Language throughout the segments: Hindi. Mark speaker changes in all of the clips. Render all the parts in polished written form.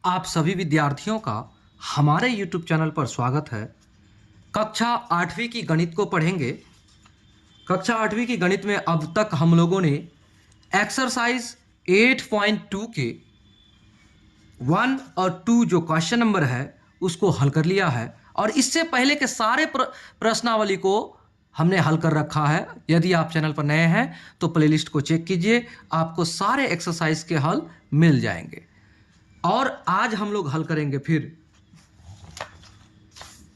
Speaker 1: आप सभी विद्यार्थियों का हमारे YouTube चैनल पर स्वागत है। कक्षा 8वीं की गणित को पढ़ेंगे। कक्षा 8वीं की गणित में अब तक हम लोगों ने एक्सरसाइज 8.2 के 1 और 2 जो क्वेश्चन नंबर है उसको हल कर लिया है और इससे पहले के सारे प्रश्नावली को हमने हल कर रखा है। यदि आप चैनल पर नए हैं तो प्लेलिस्ट को चेक कीजिए, आपको सारे एक्सरसाइज के हल मिल जाएंगे। और आज हम लोग हल करेंगे फिर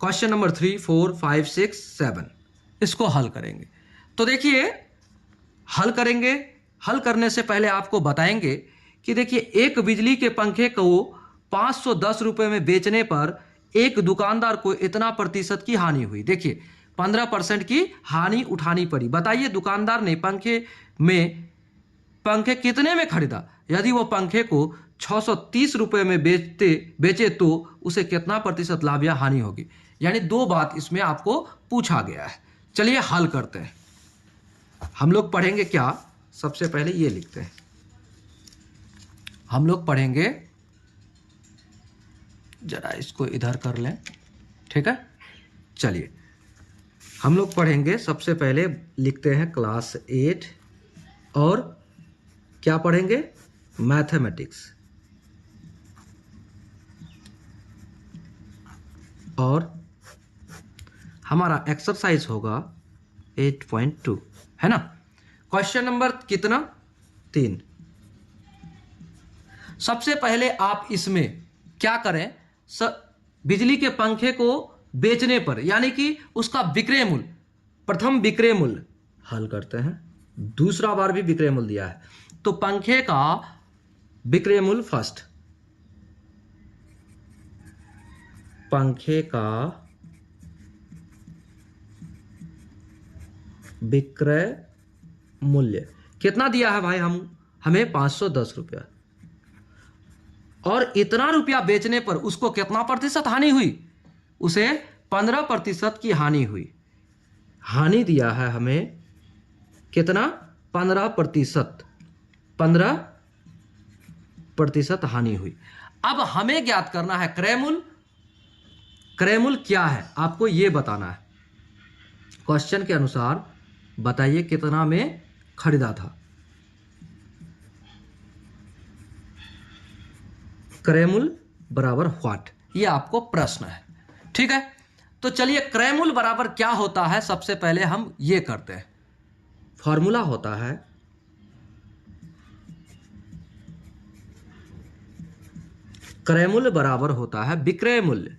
Speaker 1: क्वेश्चन नंबर 3, 4, 5, 6, 7 इसको हल करेंगे। तो देखिए हल करेंगे। हल करने से पहले आपको बताएंगे कि देखिए एक बिजली के पंखे को 510 रुपये में बेचने पर एक दुकानदार को इतना प्रतिशत की हानि हुई। देखिए 15% की हानि उठानी पड़ी। बताइए दुकानदार ने पंखे कितने में खरीदा। यदि वो पंखे को 630 रुपये में बेचे तो उसे कितना प्रतिशत लाभ या हानि होगी। यानी दो बात इसमें आपको पूछा गया है। चलिए हल करते हैं। हम लोग पढ़ेंगे क्या, सबसे पहले ये लिखते हैं। हम लोग पढ़ेंगे, जरा इसको इधर कर लें, ठीक है। चलिए हम लोग पढ़ेंगे, सबसे पहले लिखते हैं क्लास 8 और क्या पढ़ेंगे, मैथमेटिक्स। और हमारा एक्सरसाइज होगा 8.2, है ना। क्वेश्चन नंबर कितना, 3। सबसे पहले आप इसमें क्या करें, बिजली के पंखे को बेचने पर यानी कि उसका विक्रय मूल्य, प्रथम विक्रय मूल्य हल करते हैं। दूसरा बार भी विक्रय मूल्य दिया है तो पंखे का विक्रय मूल्य फर्स्ट, पंखे का विक्रय मूल्य कितना दिया है भाई, हमें 510 रुपया, और इतना रुपया बेचने पर उसको कितना प्रतिशत हानि हुई, उसे 15% की हानि हुई। हानि दिया है हमें कितना, 15%, 15% हानि हुई। अब हमें ज्ञात करना है क्रय मूल्य। क्रय मूल्य क्या है आपको ये बताना है। क्वेश्चन के अनुसार बताइए कितना में खरीदा था। क्रय मूल्य बराबर व्हाट, ये आपको प्रश्न है, ठीक है। तो चलिए क्रय मूल्य बराबर क्या होता है, सबसे पहले हम ये करते हैं। फॉर्मूला होता है क्रय मूल्य बराबर होता है विक्रय मूल्य,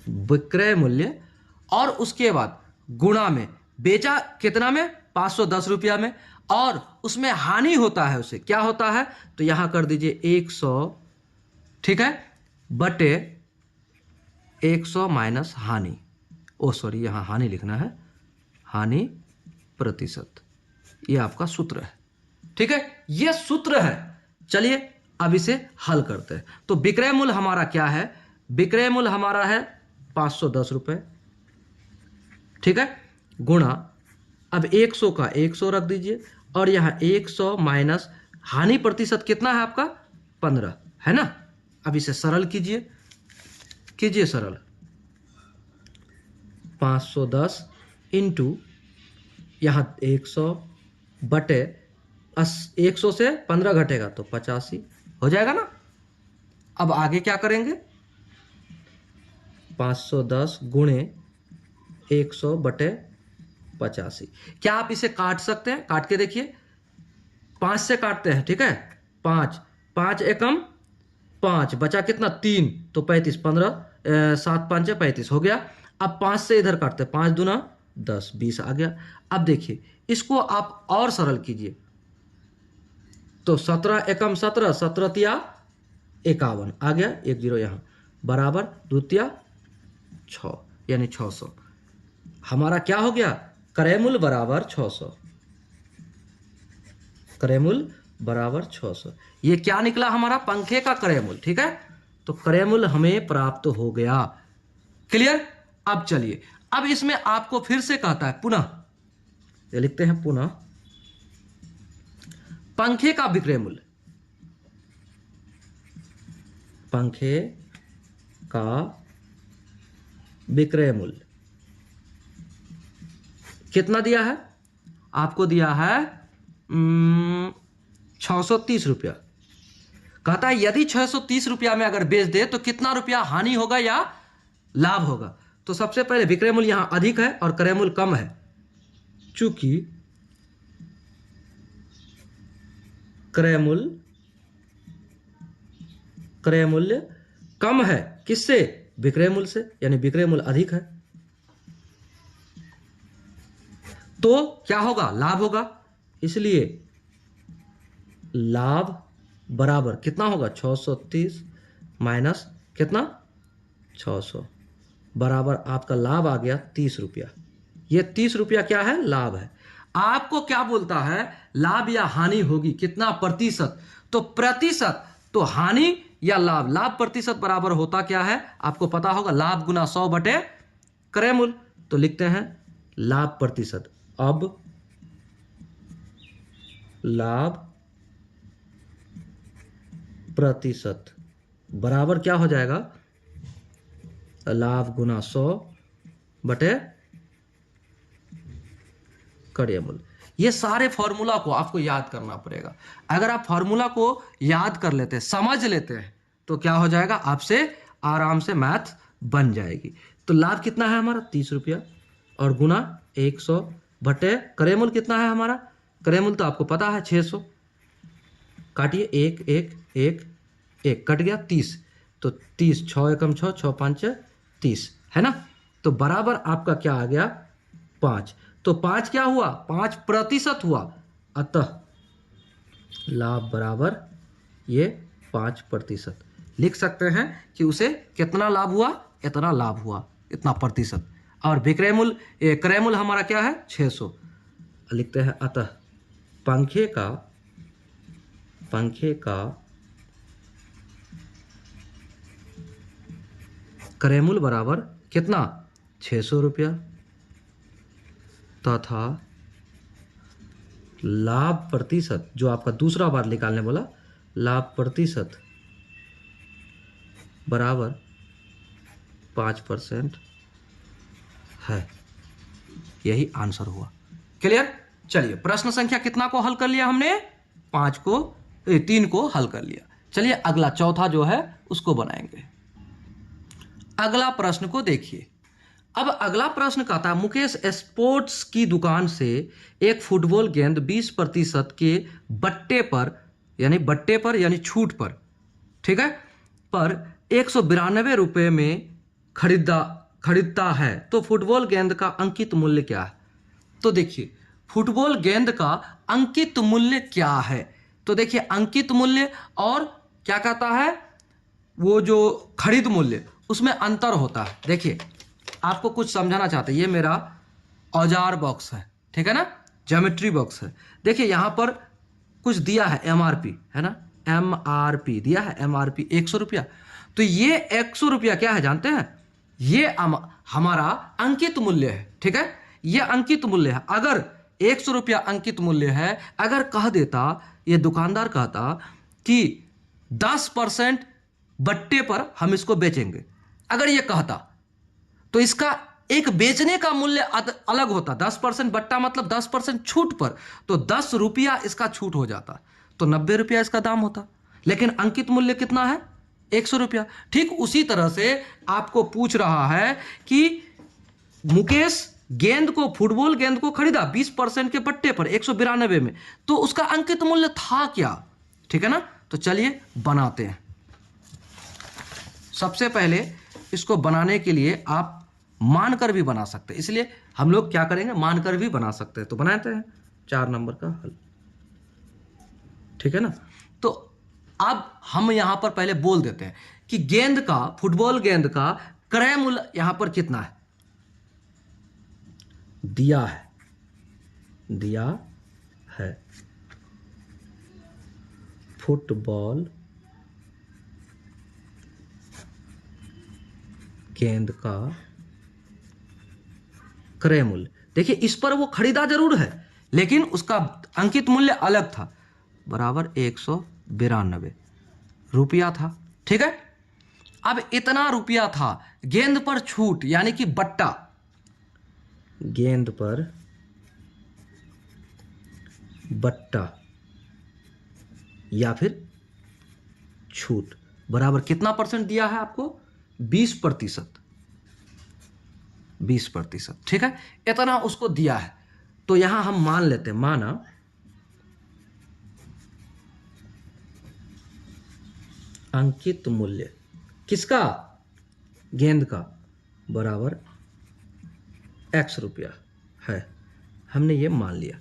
Speaker 1: विक्रय मूल्य और उसके बाद गुणा में, बेचा कितना में, 510 रुपया में, और उसमें हानि होता है, उसे क्या होता है, तो यहां कर दीजिए 100, ठीक है, बटे 100 माइनस हानि, सॉरी यहां हानि लिखना है, हानि प्रतिशत, ये आपका सूत्र है, ठीक है, ये सूत्र है। चलिए अब इसे हल करते हैं। तो विक्रय मूल्य हमारा क्या है, विक्रय मूल्य हमारा है 510 रुपये, ठीक है, गुणा, अब 100 का 100 रख दीजिए और यहां 100 माइनस हानि प्रतिशत कितना है आपका, 15, है ना। अब इसे सरल कीजिए सरल, 510 इंटू यहां 100 बटे 100 से 15 घटेगा तो 85 हो जाएगा ना। अब आगे क्या करेंगे, 510 गुणे 100 बटे 85। क्या आप इसे काट सकते हैं, काट के देखिए, 5 से काटते हैं, ठीक है, 5 एकम 5 बचा कितना, 3 तो 35, 15 7 5 35 हो गया। अब 5 से इधर काटते हैं, 5 दूना 10, 20 आ गया। अब देखिए इसको आप और सरल कीजिए तो 17 एकम 17, 17 तिया 51 आ गया, 10 यहां बराबर द्वितीय 6 यानी 600। हमारा क्या हो गया, क्रय मूल्य बराबर 600, क्रय मूल्य बराबर 600। ये क्या निकला हमारा, पंखे का क्रय मूल्य, ठीक है। तो क्रय मूल्य हमें प्राप्त हो गया, क्लियर। अब चलिए, अब इसमें आपको फिर से कहता है पुनः, ये लिखते हैं पुनः पंखे का विक्रय मूल्य, पंखे का विक्रय मूल्य कितना दिया है? आपको दिया है 630 रुपया। कहता है यदि 630 रुपया में अगर बेच दे तो कितना रुपया हानि होगा या लाभ होगा? तो सबसे पहले विक्रय मूल्य यहां अधिक है और क्रय मूल्य कम है। चूंकि क्रय मूल्य कम है, किससे? विक्रय मूल्य से, यानी विक्रय मूल्य अधिक है, तो क्या होगा? लाभ होगा। इसलिए लाभ बराबर कितना होगा? 630 माइनस कितना? 600 बराबर आपका लाभ आ गया 30 रुपया। ये 30 रुपया क्या है? लाभ है। आपको क्या बोलता है? लाभ या हानि होगी, कितना प्रतिशत? तो प्रतिशत, तो हानि या लाभ, लाभ प्रतिशत बराबर होता क्या है? आपको पता होगा, लाभ गुना 100 बटे क्रय मूल्य। तो लिखते हैं लाभ प्रतिशत। अब लाभ प्रतिशत बराबर क्या हो जाएगा? लाभ गुना 100 बटे क्रय मूल्य। ये सारे फॉर्मूला को आपको याद करना पड़ेगा। अगर आप फॉर्मूला को याद कर लेते हैं, समझ लेते हैं, तो क्या हो जाएगा? आपसे आराम से मैथ बन जाएगी। तो लाभ कितना है हमारा? 30 रुपया और गुना 100 बटे क्रय मूल्य कितना है हमारा? क्रय मूल्य तो आपको पता है 600। काटिए, 1 1 1 1 कट गया 30। तो 30, 6 एकम 6, 6 5 30, है ना? तो बराबर आपका क्या आ गया? 5। तो 5 क्या हुआ? 5% हुआ। अतः लाभ बराबर ये 5%। लिख सकते हैं कि उसे कितना लाभ हुआ? इतना लाभ हुआ, इतना प्रतिशत। और विक्रय मूल्य, क्रय मूल्य हमारा क्या है? 600। लिखते हैं अतः पंखे का क्रय मूल्य बराबर कितना? 600 रुपया तथा लाभ प्रतिशत, जो आपका दूसरा बार निकालने बोला, लाभ प्रतिशत बराबर 5% है। यही आंसर हुआ। क्लियर? चलिए, प्रश्न संख्या कितना को हल कर लिया हमने? 3 को हल कर लिया। चलिए अगला चौथा जो है उसको बनाएंगे। अगला प्रश्न को देखिए। अब अगला प्रश्न कहता है, मुकेश स्पोर्ट्स की दुकान से एक फुटबॉल गेंद 20% के बट्टे पर यानी छूट पर, ठीक है, पर 192 रुपये में खरीदता है, तो फुटबॉल गेंद का अंकित मूल्य क्या है? तो देखिए, फुटबॉल गेंद का अंकित मूल्य क्या है? तो देखिए, अंकित मूल्य और क्या कहता है, वो जो खरीद मूल्य, उसमें अंतर होता है। देखिए, आपको कुछ समझाना चाहते हैं। ये मेरा औजार बॉक्स है, ठीक है ना, ज्योमेट्री बॉक्स है। देखिए यहाँ पर कुछ दिया है, MRP है ना, MRP दिया है, MRP 100 रुपया। तो ये 100 रुपया क्या है जानते हैं? ये हमारा अंकित मूल्य है, ठीक है, ये अंकित मूल्य है। अगर 100 रुपया अंकित मूल्य है, अगर कह देता, ये दुकानदार कहता कि 10% बट्टे पर हम इसको बेचेंगे, अगर ये कहता, तो इसका एक बेचने का मूल्य अलग होता। 10% बट्टा मतलब 10% छूट पर, तो 10 रुपया इसका छूट हो जाता, तो 90 रुपया इसका दाम होता। लेकिन अंकित मूल्य कितना है? 100 रुपया। ठीक उसी तरह से आपको पूछ रहा है कि मुकेश फुटबॉल गेंद को खरीदा 20% के बट्टे पर 192 में, तो उसका अंकित मूल्य था क्या? ठीक है ना। तो चलिए बनाते हैं। सबसे पहले इसको बनाने के लिए आप मानकर भी बना सकते हैं, इसलिए हम लोग क्या करेंगे, मानकर भी बना सकते हैं। तो बनाते हैं 4 नंबर का हल, ठीक है ना। तो अब हम यहां पर पहले बोल देते हैं कि फुटबॉल गेंद का क्रय मूल्य यहां पर कितना है, दिया है फुटबॉल गेंद का क्रय मूल्य। देखिए इस पर वो खरीदा जरूर है, लेकिन उसका अंकित मूल्य अलग था, बराबर 192 रुपया था, ठीक है। अब इतना रुपया था, गेंद पर छूट यानी कि बट्टा, गेंद पर बट्टा या फिर छूट बराबर कितना परसेंट दिया है आपको? 20%। 20%, ठीक है, इतना उसको दिया है। तो यहां हम मान लेते हैं, माना अंकित मूल्य किसका? गेंद का, बराबर x रुपया है। हमने ये मान लिया,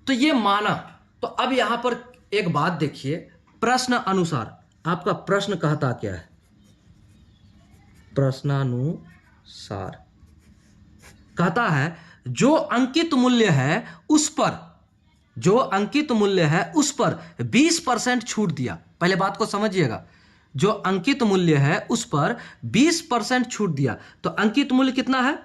Speaker 1: तो ये माना। तो अब यहां पर एक बात देखिए, प्रश्न अनुसार आपका प्रश्न कहता क्या है? प्रश्नानुसार कहता है जो अंकित मूल्य है उस पर, जो अंकित मूल्य है उस पर 20% छूट दिया। पहले बात को समझिएगा, जो अंकित मूल्य है उस पर 20% छूट दिया। तो अंकित मूल्य कितना है?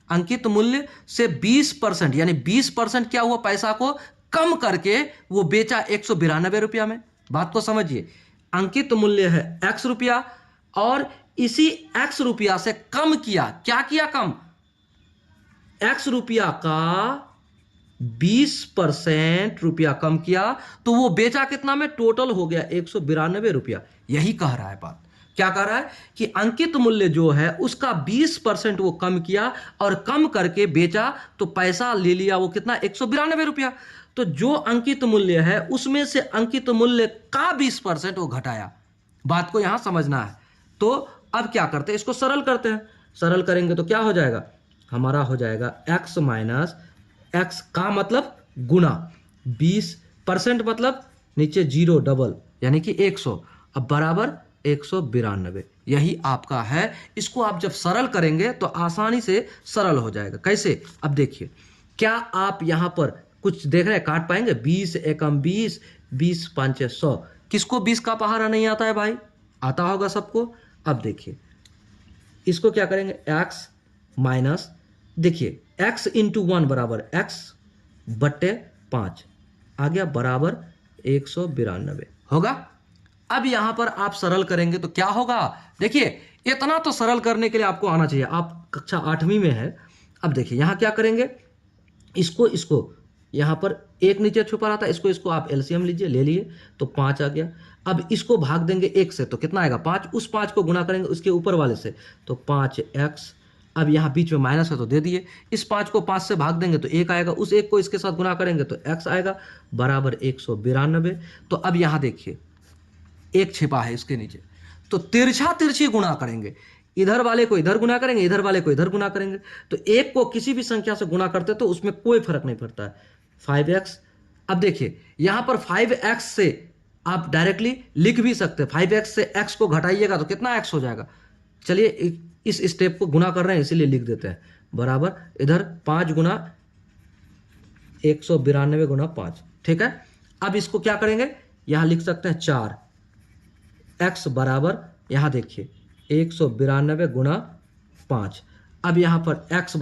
Speaker 1: अंकित मूल्य से 20% यानी 20% क्या हुआ? पैसा को कम करके वो बेचा 192 रुपया में। बात को समझिए, अंकित मूल्य है x रुपया और इसी x रुपया से कम किया, क्या किया? कम, x रुपया का 20% रुपया कम किया, तो वो बेचा कितना में? टोटल हो गया 192 रुपया। यही कह रहा है बात। क्या कह रहा है कि अंकित मूल्य जो है उसका 20% वो कम किया और कम करके बेचा, तो पैसा ले लिया वो कितना? 192 रुपया। तो जो अंकित मूल्य है उसमें से अंकित मूल्य का 20% वो घटाया। बात को यहां समझना है। तो अब क्या करते हैं? इसको सरल करते हैं। सरल करेंगे तो क्या हो जाएगा? हमारा हो जाएगा x माइनस x का मतलब गुना 20% मतलब नीचे 0 डबल यानी कि 100, अब बराबर 192। यही आपका है। इसको आप जब सरल करेंगे तो आसानी से सरल हो जाएगा। कैसे? अब देखिए, क्या आप यहां पर कुछ देख रहे हैं? काट पाएंगे? 20 एकम 20, 20 पंचे 100। किसको 20 का पहाड़ा नहीं आता है भाई? आता होगा सबको। अब देखिए, इसको क्या करेंगे? x माइनस, देखिए x इंटू 1 बराबर x बट्टे 5 आ गया, बराबर 192 होगा। अब यहां पर आप सरल करेंगे तो क्या होगा? देखिए, इतना तो सरल करने के लिए आपको आना चाहिए। आप कक्षा 8वीं में है। अब देखिए यहां क्या करेंगे, इसको यहां पर एक नीचे छुपा रहा था, इसको आप एलसीएम लीजिए, ले लिए तो 5 आ गया। अब इसको भाग देंगे 1 से तो कितना आएगा? 5। उस 5 को गुना करेंगे उसके ऊपर वाले से तो 5x। अब यहाँ बीच में माइनस है तो दे दिए। इस 5 को 5 से भाग देंगे तो 1 आएगा, उस 1 को इसके साथ गुना करेंगे तो x आएगा, बराबर 192। तो अब यहाँ देखिए, एक छिपा है इसके नीचे, तो तिरछा तिरछी गुणा करेंगे। इधर वाले को इधर गुना करेंगे, इधर वाले को इधर गुना करेंगे। तो एक को किसी भी संख्या से गुना करते तो उसमें कोई फर्क नहीं पड़ता है। 5x। अब देखिए यहां पर 5x से आप डायरेक्टली लिख भी सकते हैं। 5x से x को घटाइएगा तो कितना x हो जाएगा? चलिए इस स्टेप को गुना कर रहे हैं इसीलिए लिख देते हैं, बराबर इधर 5 गुना 192 गुना 5। ठीक है, अब इसको क्या करेंगे? यहां लिख सकते हैं 4x बराबर, यहां देखिए 192 गुना 5। अब यहां पर x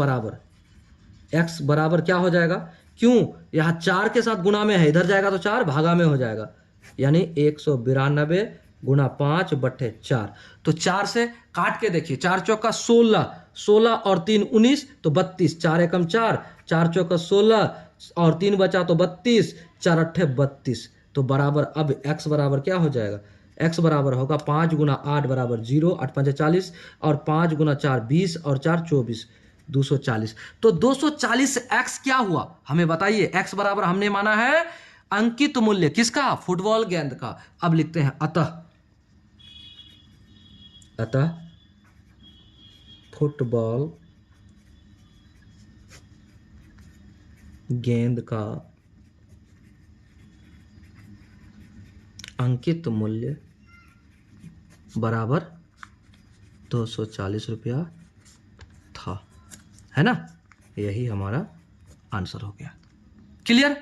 Speaker 1: बराबर क्या हो जाएगा? क्यों? यहां 4 के साथ गुना में है, इधर जाएगा तो 4 भागा में हो जाएगा, यानी 192 गुना 5 बट्टे 4। तो 4 से काट के देखिए, 4 चौका 16, 16 और 3 19 तो 32, 4 एकम 4, 4 चौका 16 और 3 बचा तो 32, 4 अट्ठे 32। तो बराबर अब x बराबर क्या हो जाएगा? x बराबर होगा 5 गुना 8 बराबर 0, 8 पंचे 40 और 5 गुना 4 20 और 4 24, 240। तो 240x क्या हुआ हमें बताइए? x बराबर हमने माना है अंकित मूल्य किसका? फुटबॉल गेंद का। अब लिखते हैं अतः फुटबॉल गेंद का अंकित मूल्य बराबर 240 रुपया था, है ना? यही हमारा आंसर हो गया। क्लियर?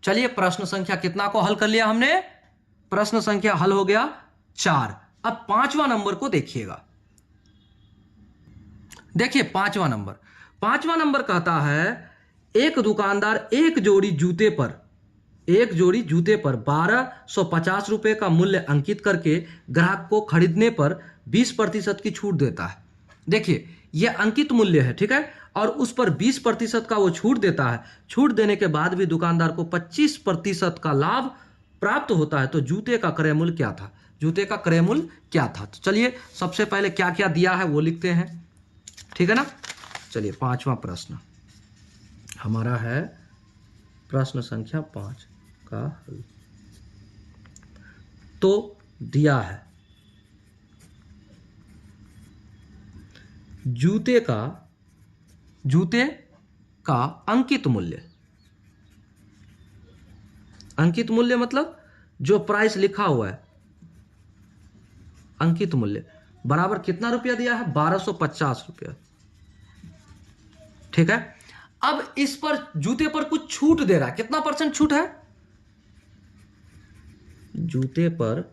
Speaker 1: चलिए प्रश्न संख्या कितना को हल कर लिया हमने? प्रश्न संख्या हल हो गया 4। अब 5वां नंबर को देखिएगा। देखिए 5वां नंबर कहता है एक दुकानदार एक जोड़ी जूते पर 1250 रुपए का मूल्य अंकित करके ग्राहक को खरीदने पर 20% की छूट देता है। देखिए ये अंकित मूल्य है, ठीक है, और उस पर 20% का वो छूट देता है। छूट देने के बाद भी दुकानदार को 25% का लाभ प्राप्त होता है। तो जूते का क्रय मूल्य क्या था? जूते का क्रय मूल्य क्या था? तो चलिए सबसे पहले क्या क्या दिया है वो लिखते हैं, ठीक है ना। चलिए 5वां प्रश्न हमारा है प्रश्न संख्या 5 का हल। तो दिया है जूते का अंकित मूल्य। अंकित मूल्य मतलब जो प्राइस लिखा हुआ है, अंकित मूल्य बराबर कितना रुपया दिया है? 1250 रुपया, ठीक है। अब इस पर जूते पर कुछ छूट दे रहा है। कितना % छूट है? जूते पर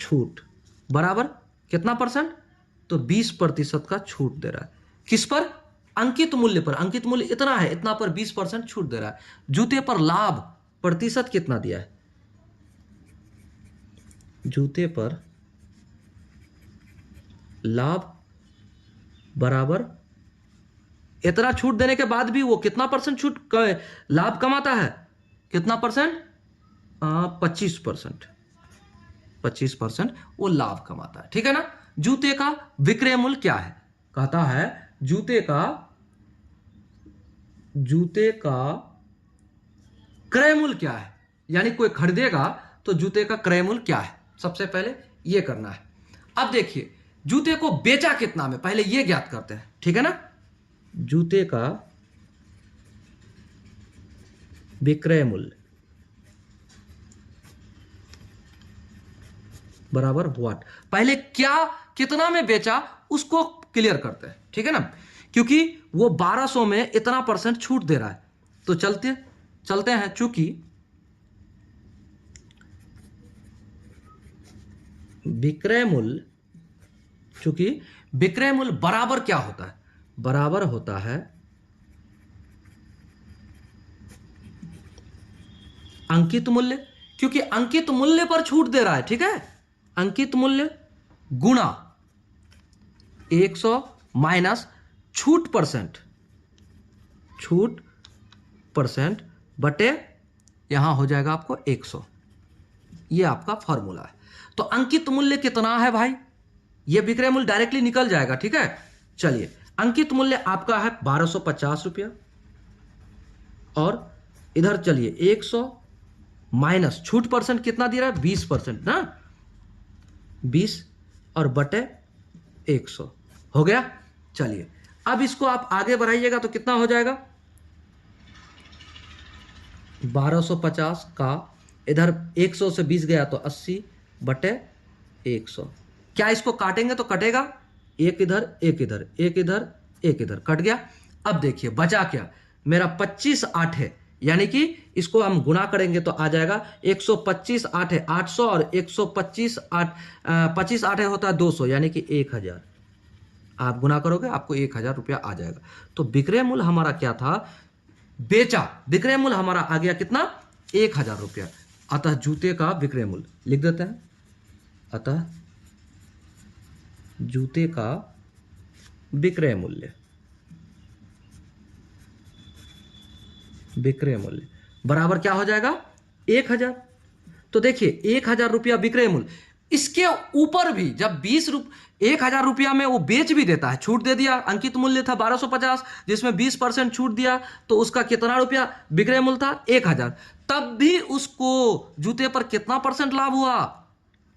Speaker 1: छूट बराबर कितना %? तो 20% का छूट दे रहा है। किस पर? अंकित मूल्य पर। अंकित मूल्य इतना है, इतना पर 20% छूट दे रहा है। जूते पर लाभ प्रतिशत कितना दिया है? जूते पर लाभ बराबर इतना छूट देने के बाद भी वो कितना % छूट लाभ कमाता है? कितना %? 25% वो लाभ कमाता है, ठीक है ना। जूते का विक्रय मूल्य क्या है? कहता है जूते का क्रय मूल्य क्या है, यानी कोई खरीदेगा तो जूते का क्रय मूल्य क्या है, सबसे पहले ये करना है। अब देखिए जूते को बेचा कितना में, पहले ये ज्ञात करते हैं, ठीक है ना। जूते का विक्रय मूल्य बराबर व्हाट, पहले क्या कितना में बेचा उसको क्लियर करते हैं, ठीक है ना। क्योंकि वो 1200 में इतना % छूट दे रहा है। तो चलते हैं, चूंकि विक्रय मूल्य बराबर क्या होता है? बराबर होता है अंकित मूल्य, क्योंकि अंकित मूल्य पर छूट दे रहा है, ठीक है। अंकित मूल्य गुणा 100 माइनस छूट % बटे यहां हो जाएगा आपको 100। ये आपका फॉर्मूला है। तो अंकित मूल्य कितना है भाई? ये विक्रय मूल्य डायरेक्टली निकल जाएगा, ठीक है। चलिए अंकित मूल्य आपका है 1250 रुपया, और इधर चलिए 100 माइनस छूट % कितना दे रहा है? 20% ना, 20 और बटे 100 हो गया। चलिए अब इसको आप आगे बढ़ाइएगा तो कितना हो जाएगा? 1250 का इधर 100 से 20 गया तो 80 बटे 100। क्या इसको काटेंगे तो कटेगा, एक इधर एक इधर, एक इधर एक इधर, कट गया। अब देखिए बचा क्या मेरा 25 8 है, यानी कि इसको हम गुणा करेंगे तो आ जाएगा 125 8 है 800, और 125 8 25 8 होता है 200, यानी कि 1000। आप गुना करोगे आपको 1000 रुपया आ जाएगा। तो विक्रय मूल्य हमारा क्या था? बेचा, विक्रय मूल्य हमारा आ गया कितना? 1000 रुपया। अतः जूते का विक्रय मूल्य लिख देते हैं। अतः जूते का विक्रय मूल्य बराबर क्या हो जाएगा? 1000। तो देखिए 1000 रुपया विक्रय मूल्य, इसके ऊपर भी जब 1000 रुपया में वो बेच भी देता है, छूट दे दिया, अंकित मूल्य था 1250 जिसमें 20% छूट दिया, तो उसका कितना रुपया विक्रय मूल्य था? 1000। तब भी उसको जूते पर कितना % लाभ हुआ?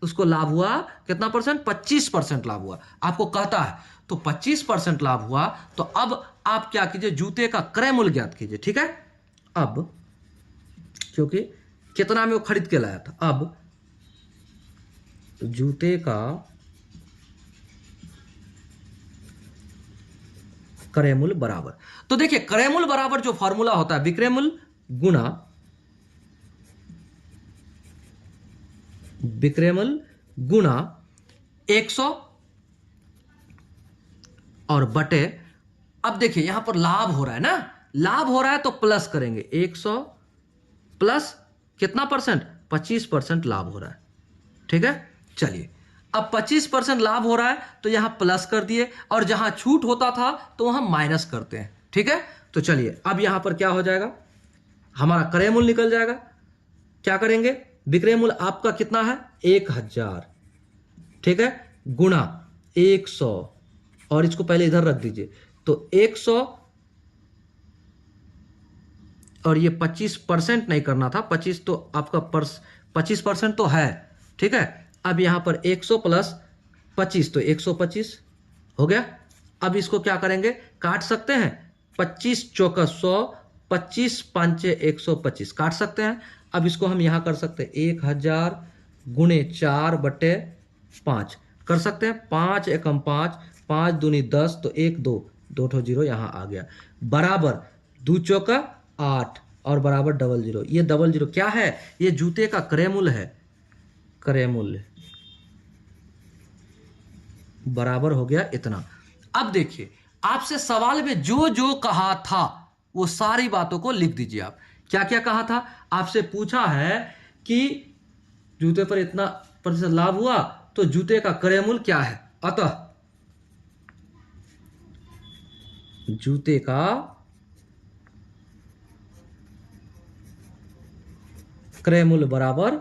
Speaker 1: उसको लाभ हुआ कितना %? 25% लाभ हुआ। आपको कहता है तो 25% लाभ हुआ। तो अब आप क्या कीजिए, जूते का क्रय मूल्य ज्ञात कीजिए, ठीक है। अब क्योंकि कितना में वो खरीद के लाया था, अब जूते का क्रय मूल्य बराबर, तो देखिए क्रय मूल्य बराबर जो फॉर्मूला होता है विक्रय मूल्य गुणा विक्रय मूल्य गुणा 100 और बटे, अब देखिए यहां पर लाभ हो रहा है ना, लाभ हो रहा है तो प्लस करेंगे 100 प्लस कितना %? 25% लाभ हो रहा है, ठीक है। चलिए अब 25% लाभ हो रहा है तो यहाँ प्लस कर दिए, और जहाँ छूट होता था तो वहाँ माइनस करते हैं। ठीक है, तो चलिए अब यहाँ पर क्या हो जाएगा, हमारा क्रय मूल्य निकल जाएगा। क्या करेंगे, विक्रय मूल्य आपका कितना है 1000, ठीक है, गुणा 100, और इसको पहले इधर रख दीजिए, तो 100, और ये 25% नहीं करना था, 25 तो आपका 25% तो है, ठीक है। अब यहाँ पर 100 प्लस 25 तो 125 हो गया। अब इसको क्या करेंगे, काट सकते हैं, 25 चौका 100, 25 पंचे 125 काट सकते हैं। अब इसको हम यहाँ कर सकते हैं 1000 गुणे 4/5 कर सकते हैं, 5 एकम 5, 5 दूनी 10, तो 1 2 2 ठो जीरो यहाँ आ गया, बराबर 2 चौका 8 और बराबर 00। ये 00 क्या है, ये जूते का क्रय मूल्य है, क्रय मूल्य बराबर हो गया इतना। अब देखिए आपसे सवाल में जो जो कहा था वो सारी बातों को लिख दीजिए। आप क्या क्या कहा था, आपसे पूछा है कि जूते पर इतना प्रतिशत लाभ हुआ तो जूते का क्रय मूल्य क्या है, अतः जूते का क्रय मूल्य बराबर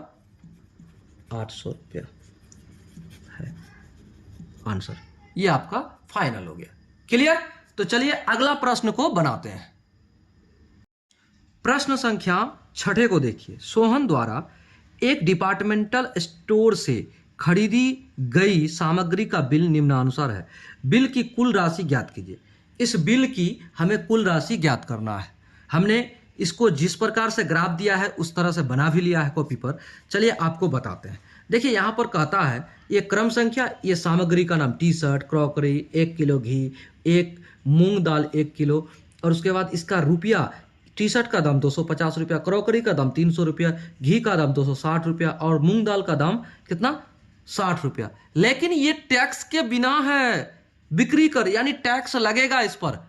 Speaker 1: 800 रुपया है आंसर। ये आपका फाइनल हो गया, क्लियर। तो चलिए अगला प्रश्न को बनाते हैं। प्रश्न संख्या 6 को देखिए। सोहन द्वारा एक डिपार्टमेंटल स्टोर से खरीदी गई सामग्री का बिल निम्नानुसार है। बिल की कुल राशि ज्ञात कीजिए। इस बिल की हमें कुल राशि ज्ञात करना है। हमने इसको जिस प्रकार से ग्राफ दिया है उस तरह से बना भी लिया है कॉपी पर। चलिए आपको बताते हैं। देखिए यहाँ पर कहता है ये क्रम संख्या, ये सामग्री का नाम टी शर्ट, क्रॉकरी, 1 किलो घी, 1 मूंग दाल 1 किलो, और उसके बाद इसका रुपया, टी शर्ट का दाम 250 रुपया, क्रॉकरी का दाम 300 रुपया, घी का दाम 260 रुपया और मूंग दाल का दाम कितना 60 रुपया। लेकिन ये टैक्स के बिना है, बिक्री कर, यानी टैक्स लगेगा इस पर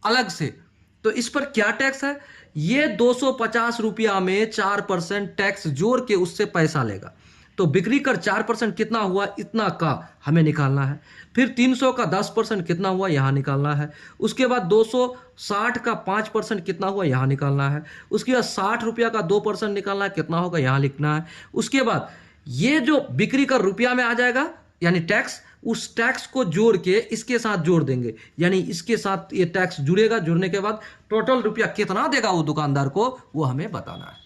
Speaker 1: अलग से। तो इस पर क्या टैक्स है, ये 250 रुपया में 4% टैक्स जोड़ के उससे पैसा लेगा। तो बिक्री कर 4% कितना हुआ, इतना का हमें निकालना है। फिर 300 का 10% कितना हुआ, यहाँ निकालना है। उसके बाद 260 का 5% कितना हुआ, यहाँ निकालना है। उसके बाद 60 रुपया का 2% निकालना है, कितना होगा, यहाँ लिखना है। उसके बाद ये जो बिक्री कर रुपया में आ जाएगा यानी टैक्स, उस टैक्स को जोड़ के इसके साथ जोड़ देंगे, यानी इसके साथ ये टैक्स जुड़ेगा। जुड़ने के बाद टोटल रुपया कितना देगा वो दुकानदार को, वो हमें बताना है।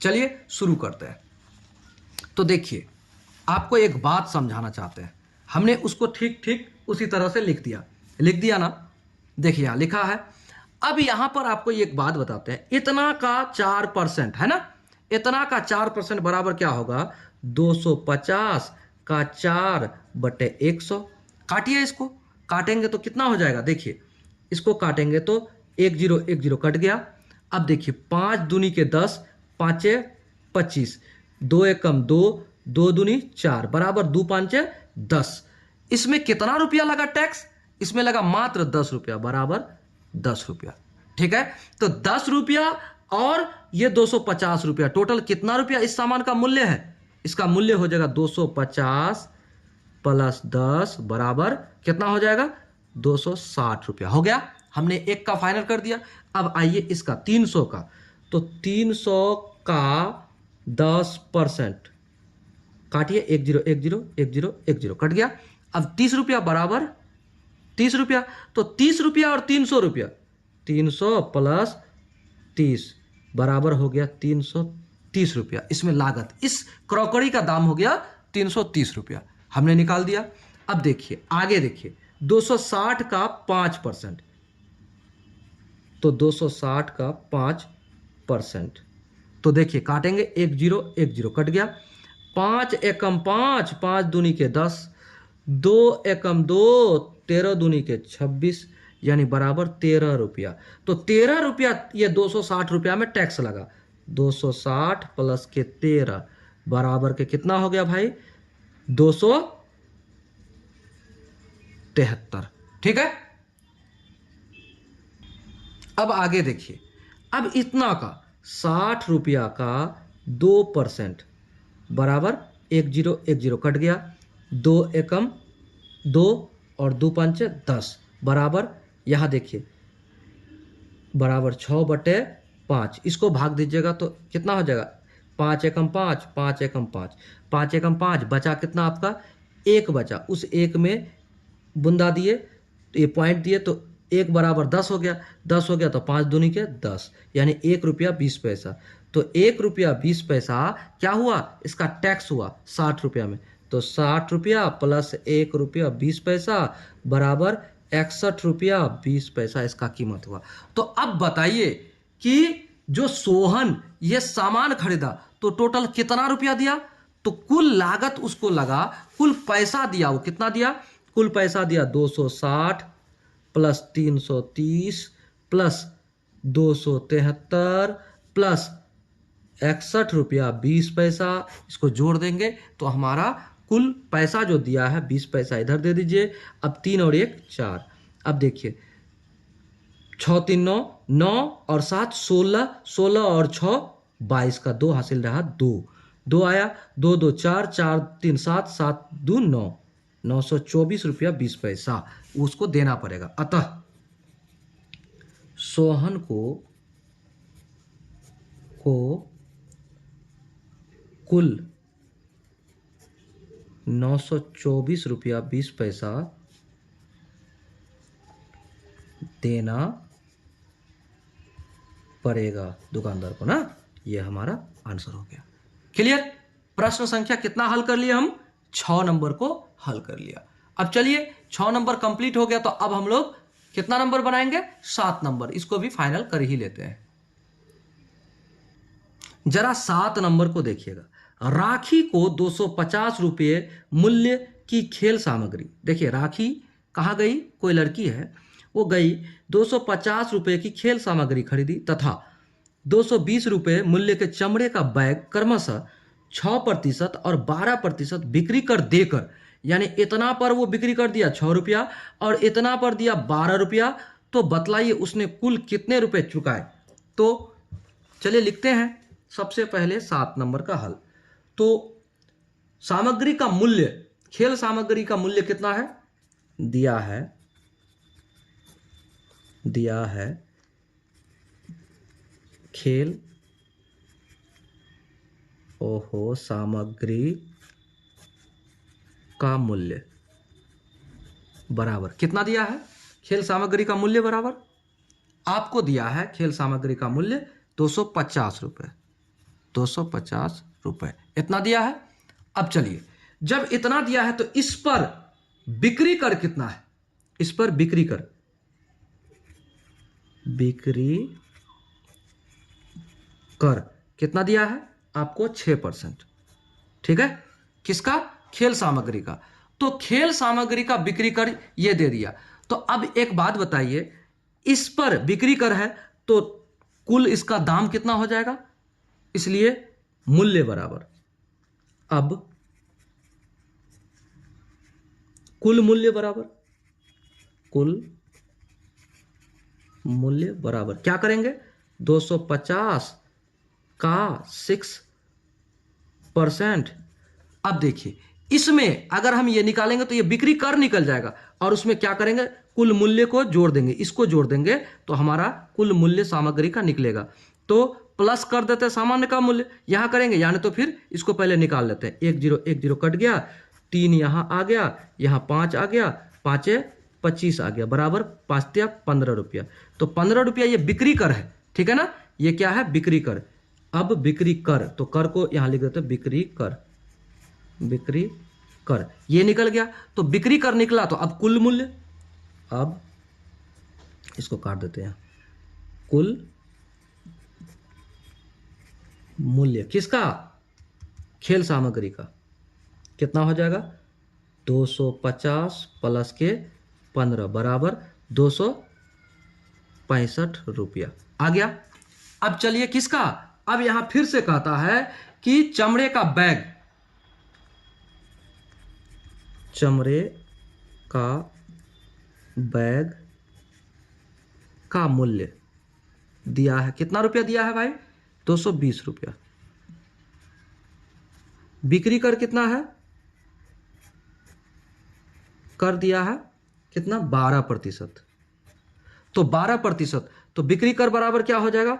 Speaker 1: चलिए शुरू करते हैं। तो देखिए आपको एक बात समझाना चाहते हैं, हमने उसको ठीक ठीक उसी तरह से लिख दिया ना। देखिए यहाँ लिखा है। अब यहाँ पर आपको एक बात बताते हैं, इतना का 4% है ना, इतना का 4% बराबर क्या होगा, 250 का 4/100। काटिए, इसको काटेंगे तो कितना हो जाएगा, देखिए इसको काटेंगे तो 1 0 1 0 कट गया। अब देखिए 5 दूनी के 10, 5 25, 2 एकम 2, 2 दूनी 4 बराबर 2 5 10। इसमें कितना रुपया लगा टैक्स, इसमें लगा मात्र 10 रुपया, बराबर 10 रुपया। ठीक है, तो 10 रुपया और ये 250 रुपया, टोटल कितना रुपया इस सामान का मूल्य है, इसका मूल्य हो जाएगा 250 प्लस 10 बराबर कितना हो जाएगा, 260 रुपया। हो गया, हमने एक का फाइनल कर दिया। अब आइए इसका 300 का, तो 300 का 10% काटिए, 1 0 1 0 1 0 1 0 कट गया। अब 30 रुपया बराबर 30 रुपया, तो 30 रुपया और 300 रुपया, 300 प्लस 30 बराबर हो गया 330 रुपया। इसमें लागत, इस क्रॉकरी का दाम हो गया 330 रुपया, हमने निकाल दिया। अब देखिए आगे, देखिए 260 का 5%, तो 260 का 5%, तो देखिए काटेंगे 1 0 1 0 कट गया। 5 एकम 5, 5 दूनी के 10, 2 एकम 2, 13 दूनी के 26 यानी बराबर 13 रुपया। तो 13 रुपया ये 260 रुपया में टैक्स लगा, 260 प्लस के 13 बराबर के कितना हो गया भाई, 273। ठीक है, अब आगे देखिए। अब इतना का 60 रुपया का 2% बराबर 1 0 1 0 कट गया, दो एकम दो और दो पंचे 10 बराबर, यहाँ देखिए बराबर 6/5। इसको भाग दीजिएगा तो कितना हो जाएगा, 5 एकम 5, 5 एकम 5, 5 एकम 5, बचा कितना आपका, एक बचा। उस एक में बुंदा दिए तो ये पॉइंट दिए तो एक बराबर 10 हो गया, 10 हो गया तो 5 दूनी के 10, यानी 1 रुपया 20 पैसा। तो 1 रुपया 20 पैसा क्या हुआ, इसका टैक्स हुआ 60 रुपया में। तो 60 रुपया प्लस 1 रुपया 20 पैसा बराबर 61 रुपया 20 पैसा इसका कीमत हुआ। तो अब बताइए कि जो सोहन ये सामान खरीदा तो टोटल कितना रुपया दिया, तो कुल लागत उसको लगा, कुल पैसा दिया वो कितना दिया, कुल पैसा दिया 260 प्लस 330 प्लस 273 प्लस 61 रुपया 20 पैसा। इसको जोड़ देंगे तो हमारा कुल पैसा जो दिया है 20 पैसा इधर दे दीजिए। अब 3 और 1 4। अब देखिए 6 3 9, 9 और 7 16, 16 और 6 22 का 2 हासिल रहा 2, 2 आया, 2 2 4, 4 3 7, 7 2 9, 924 रुपया 20 पैसा उसको देना पड़ेगा। अतः सोहन को कुल 924 रुपया 20 पैसा देना पड़ेगा दुकानदार को ना। ये हमारा आंसर हो गया। क्लियर। प्रश्न संख्या कितना हल कर लिया हम, 6 नंबर को हल कर लिया। अब चलिए 6 नंबर कंप्लीट हो गया तो अब हम लोग कितना नंबर बनाएंगे, 7 नंबर। इसको भी फाइनल कर ही लेते हैं। जरा 7 नंबर को देखिएगा। राखी को 250 रुपये मूल्य की खेल सामग्री, देखिए राखी कहाँ गई, कोई लड़की है, वो गई 250 रुपये की खेल सामग्री खरीदी तथा 220 रुपये मूल्य के चमड़े का बैग क्रमशः 6% और 12% बिक्री कर देकर, यानी इतना पर वो बिक्री कर दिया 6 रुपया और इतना पर दिया 12 रुपया, तो बतलाइए उसने कुल कितने रुपए चुकाए। तो चलिए लिखते हैं सबसे पहले 7 नंबर का हल। तो सामग्री का मूल्य, खेल सामग्री का मूल्य कितना है, दिया है खेल सामग्री का मूल्य बराबर कितना दिया है, खेल सामग्री का मूल्य बराबर आपको दिया है खेल सामग्री का मूल्य 250 रुपये, 250 रुपये इतना दिया है। अब चलिए जब इतना दिया है तो इस पर बिक्री कर कितना है, इस पर बिक्री कर कितना दिया है आपको 6%। ठीक है, किसका, खेल सामग्री का। तो खेल सामग्री का बिक्री कर ये दे दिया। तो अब एक बात बताइए, इस पर बिक्री कर है तो कुल इसका दाम कितना हो जाएगा, इसलिए मूल्य बराबर, अब कुल मूल्य बराबर क्या करेंगे, 250 का 6%। अब देखिए इसमें अगर हम ये निकालेंगे तो ये बिक्री कर निकल जाएगा और उसमें क्या करेंगे, कुल मूल्य को जोड़ देंगे, इसको जोड़ देंगे तो हमारा कुल मूल्य सामग्री का निकलेगा। तो प्लस कर देते हैं सामान्य का मूल्य, यहां करेंगे यानी तो फिर इसको पहले निकाल लेते हैं। 1 0 1 0 कट गया, 3 यहां आ गया, यहां 5 आ गया, 5 25 आ गया बराबर 5 15 रुपया। तो 15 रुपया ये बिक्री कर है, ठीक है ना, ये क्या है बिक्री कर। अब बिक्री कर, तो कर को यहां लिख देते हैं बिक्री कर, ये निकल गया। तो बिक्री कर निकला तो अब कुल मूल्य, अब इसको काट देते हैं, कुल मूल्य किसका, खेल सामग्री का कितना हो जाएगा, 250 प्लस के 15 बराबर 265 रुपया आ गया। अब चलिए किसका, अब यहां फिर से कहता है कि चमड़े का बैग, चमड़े का बैग का मूल्य दिया है, कितना रुपया दिया है भाई, 220 रुपया। बिक्री कर कितना है कर दिया है कितना 12%। तो 12%, तो बिक्री कर बराबर क्या हो जाएगा,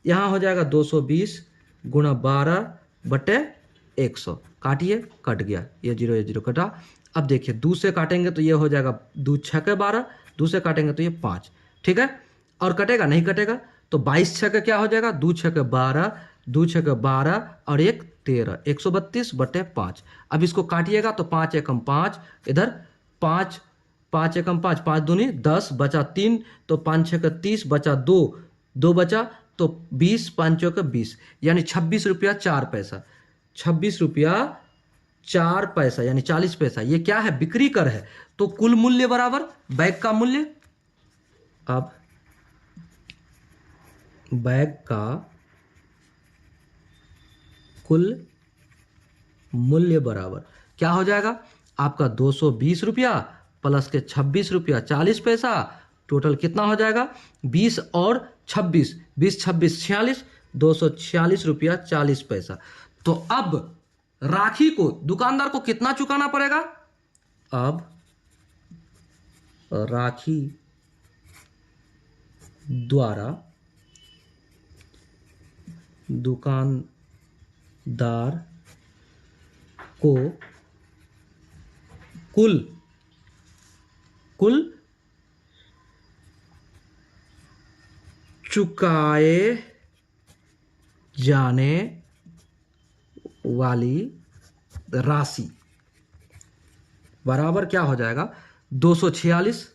Speaker 1: यहाँ हो जाएगा 220 गुणा 12/100। काटिए, कट गया, ये 0 कटा। अब देखिए दो से काटेंगे तो ये हो जाएगा 2 6 के 12, 2 से काटेंगे तो ये 5, ठीक है। और कटेगा नहीं कटेगा, तो 22 6 के क्या हो जाएगा, 2 6 के 12, 2 6 के 12 और 1 13, 132/5। अब इसको काटिएगा तो 5 एकम 5, इधर 5 5 एकम 5, 5 दूनी 10, बचा 3, तो 5 6 के 30, बचा 2, 2 बचा तो 20, 5 के 20, यानी 26 रुपया 4 पैसा, 26 रुपया 4 पैसा यानी 40 पैसा। ये क्या है, बिक्री कर है। तो कुल मूल्य बराबर बैग का मूल्य। अब बैग का कुल मूल्य बराबर क्या हो जाएगा, आपका 220 रुपया प्लस के 26 रुपया 40 पैसा, टोटल कितना हो जाएगा 20 और 26, 20 26 46, 246 रुपया 40 पैसा। तो अब राखी को दुकानदार को कितना चुकाना पड़ेगा, अब राखी द्वारा दुकानदार को कुल चुकाए जाने वाली राशि बराबर क्या हो जाएगा, 246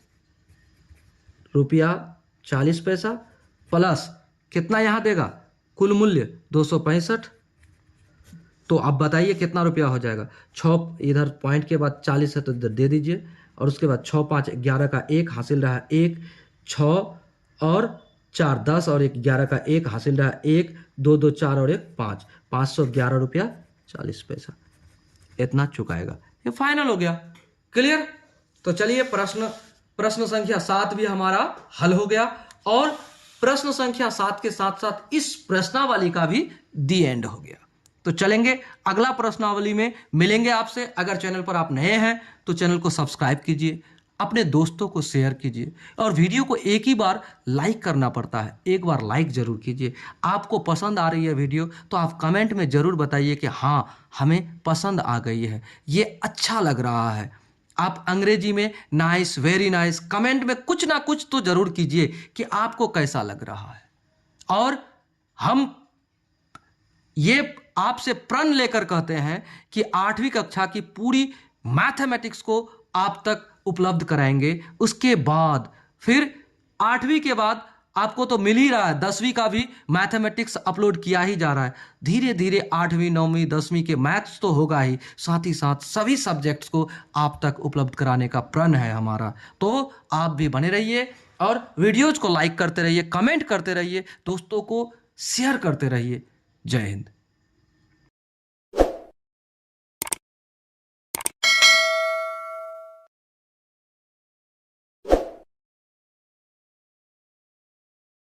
Speaker 1: रुपया 40 पैसा प्लस कितना यहाँ देगा, कुल मूल्य 265। तो अब बताइए कितना रुपया हो जाएगा, 6 इधर पॉइंट के बाद 40 है तो इधर दे दीजिए, और उसके बाद 6 5 11 का 1 हासिल रहा 1, 6 और 4 10 और 1 11 का 1 हासिल रहा 1, 2 2 4 और 1 5, 511 रुपया 40 पैसा इतना चुकाएगा। ये फाइनल हो गया, क्लियर। तो चलिए प्रश्न संख्या 7 भी हमारा हल हो गया, और प्रश्न संख्या 7 के साथ साथ इस प्रश्नावली का भी दी एंड हो गया। तो चलेंगे अगला प्रश्नावली में मिलेंगे आपसे। अगर चैनल पर आप नए हैं तो चैनल को सब्सक्राइब कीजिए, अपने दोस्तों को शेयर कीजिए, और वीडियो को एक ही बार लाइक करना पड़ता है, एक बार लाइक जरूर कीजिए। आपको पसंद आ रही है वीडियो तो आप कमेंट में जरूर बताइए कि हाँ हमें पसंद आ गई है, ये अच्छा लग रहा है। आप अंग्रेजी में नाइस, वेरी नाइस कमेंट में कुछ ना कुछ तो जरूर कीजिए कि आपको कैसा लग रहा है। और हम ये आपसे प्रण लेकर कहते हैं कि 8वीं कक्षा की पूरी मैथमेटिक्स को आप तक उपलब्ध कराएंगे। उसके बाद फिर 8वीं के बाद आपको तो मिल ही रहा है, 10वीं का भी मैथमेटिक्स अपलोड किया ही जा रहा है। धीरे धीरे 8वीं 9वीं 10वीं के मैथ्स तो होगा ही, साथ ही साथ सभी सब्जेक्ट्स को आप तक उपलब्ध कराने का प्रण है हमारा। तो आप भी बने रहिए और वीडियोज को लाइक करते रहिए, कमेंट करते रहिए, दोस्तों को शेयर करते रहिए। जय हिंद।